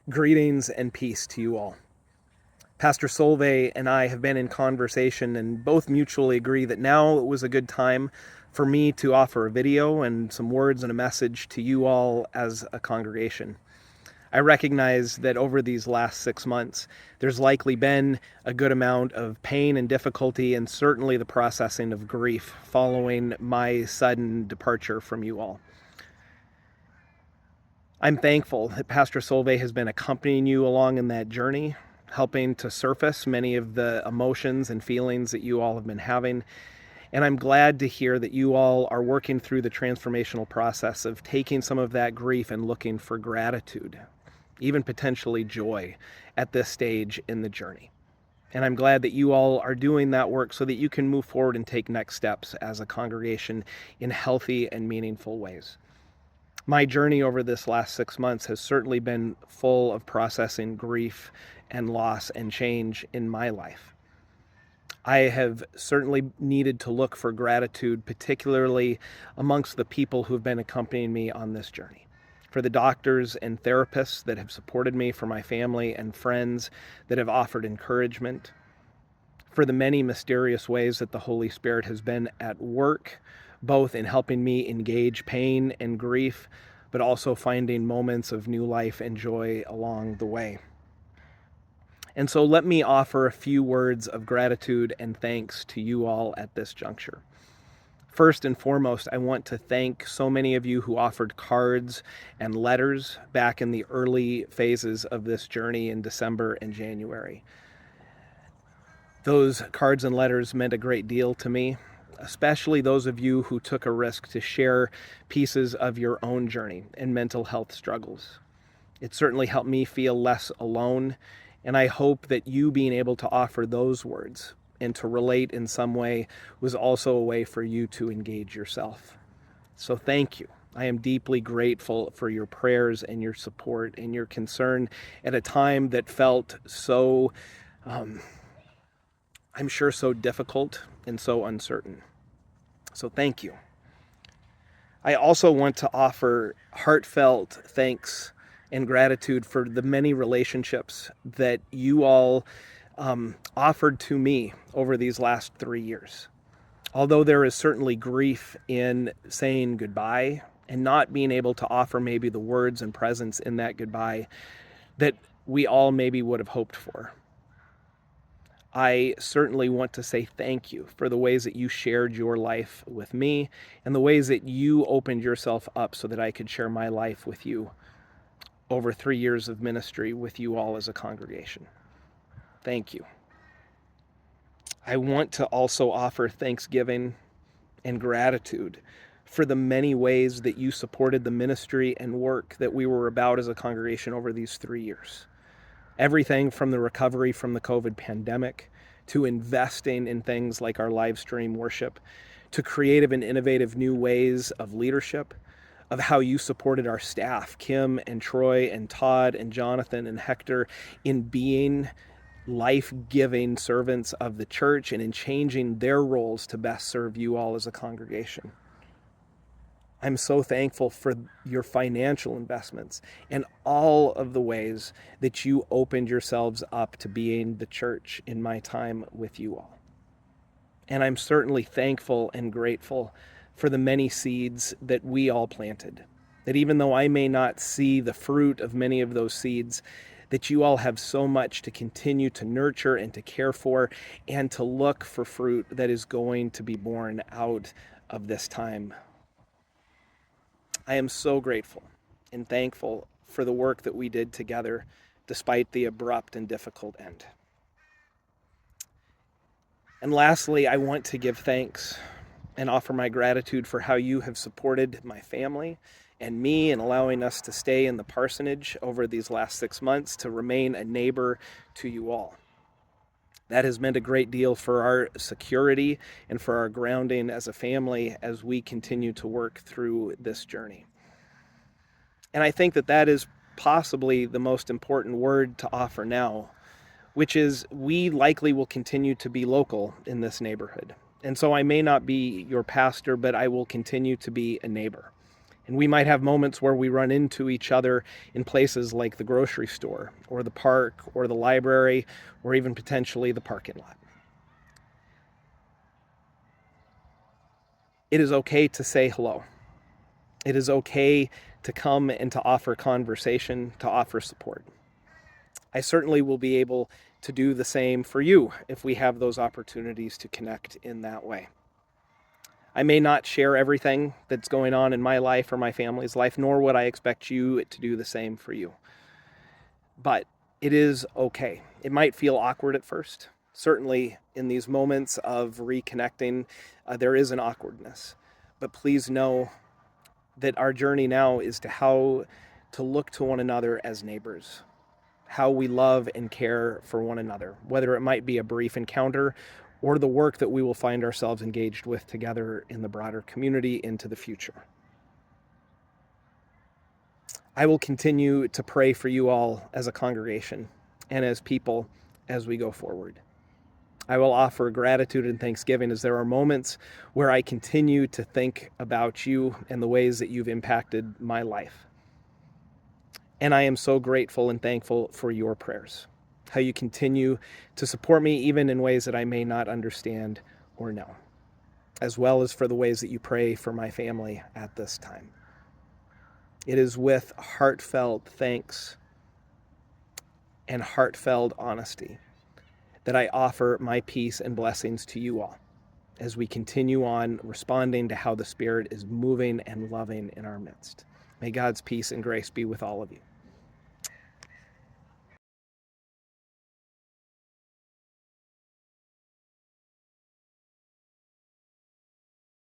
Greetings and peace to you all. Pastor Solveig and I have been in conversation and both mutually agree that now it was a good time for me to offer a video and some words and a message to you all as a congregation. I recognize that over these last 6 months, there's likely been a good amount of pain and difficulty and certainly the processing of grief following my sudden departure from you all. I'm thankful that Pastor Solveig has been accompanying you along in that journey, helping to surface many of the emotions and feelings that you all have been having. And I'm glad to hear that you all are working through the transformational process of taking some of that grief and looking for gratitude, even potentially joy at this stage in the journey. And I'm glad that you all are doing that work so that you can move forward and take next steps as a congregation in healthy and meaningful ways. My journey over this last 6 months has certainly been full of processing grief and loss and change in my life. I have certainly needed to look for gratitude, particularly amongst the people who've been accompanying me on this journey. For the doctors and therapists that have supported me, for my family and friends that have offered encouragement, for the many mysterious ways that the Holy Spirit has been at work, both in helping me engage pain and grief, but also finding moments of new life and joy along the way. And so let me offer a few words of gratitude and thanks to you all at this juncture. First and foremost, I want to thank so many of you who offered cards and letters back in the early phases of this journey in December and January. Those cards and letters meant a great deal to me, especially those of you who took a risk to share pieces of your own journey and mental health struggles. It certainly helped me feel less alone, and I hope that you being able to offer those words and to relate in some way was also a way for you to engage yourself. So thank you. I am deeply grateful for your prayers and your support and your concern at a time that felt so I'm sure so difficult and so uncertain. So thank you. I also want to offer heartfelt thanks and gratitude for the many relationships that you all offered to me over these last 3 years. Although there is certainly grief in saying goodbye and not being able to offer maybe the words and presence in that goodbye that we all maybe would have hoped for, I certainly want to say thank you for the ways that you shared your life with me and the ways that you opened yourself up so that I could share my life with you over 3 years of ministry with you all as a congregation. Thank you. I want to also offer thanksgiving and gratitude for the many ways that you supported the ministry and work that we were about as a congregation over these 3 years. Everything from the recovery from the COVID pandemic, to investing in things like our live stream worship, to creative and innovative new ways of leadership, of how you supported our staff, Kim and Troy and Todd and Jonathan and Hector, in being life-giving servants of the church and in changing their roles to best serve you all as a congregation. I'm so thankful for your financial investments and all of the ways that you opened yourselves up to being the church in my time with you all. And I'm certainly thankful and grateful for the many seeds that we all planted. That even though I may not see the fruit of many of those seeds, that you all have so much to continue to nurture and to care for and to look for fruit that is going to be born out of this time. I am so grateful and thankful for the work that we did together despite the abrupt and difficult end. And lastly, I want to give thanks and offer my gratitude for how you have supported my family and me in allowing us to stay in the parsonage over these last 6 months to remain a neighbor to you all. That has meant a great deal for our security and for our grounding as a family as we continue to work through this journey. And I think that that is possibly the most important word to offer now, which is we likely will continue to be local in this neighborhood. And so I may not be your pastor, but I will continue to be a neighbor. And we might have moments where we run into each other in places like the grocery store or the park or the library or even potentially the parking lot. It is okay to say hello. It is okay to come and to offer conversation, to offer support. I certainly will be able to do the same for you if we have those opportunities to connect in that way. I may not share everything that's going on in my life or my family's life, nor would I expect you to do the same for you. But it is okay. It might feel awkward at first. Certainly in these moments of reconnecting, there is an awkwardness. But please know that our journey now is to how to look to one another as neighbors, how we love and care for one another, whether it might be a brief encounter or the work that we will find ourselves engaged with together in the broader community into the future. I will continue to pray for you all as a congregation and as people as we go forward. I will offer gratitude and thanksgiving as there are moments where I continue to think about you and the ways that you've impacted my life. And I am so grateful and thankful for your prayers, how you continue to support me even in ways that I may not understand or know, as well as for the ways that you pray for my family at this time. It is with heartfelt thanks and heartfelt honesty that I offer my peace and blessings to you all as we continue on responding to how the Spirit is moving and loving in our midst. May God's peace and grace be with all of you.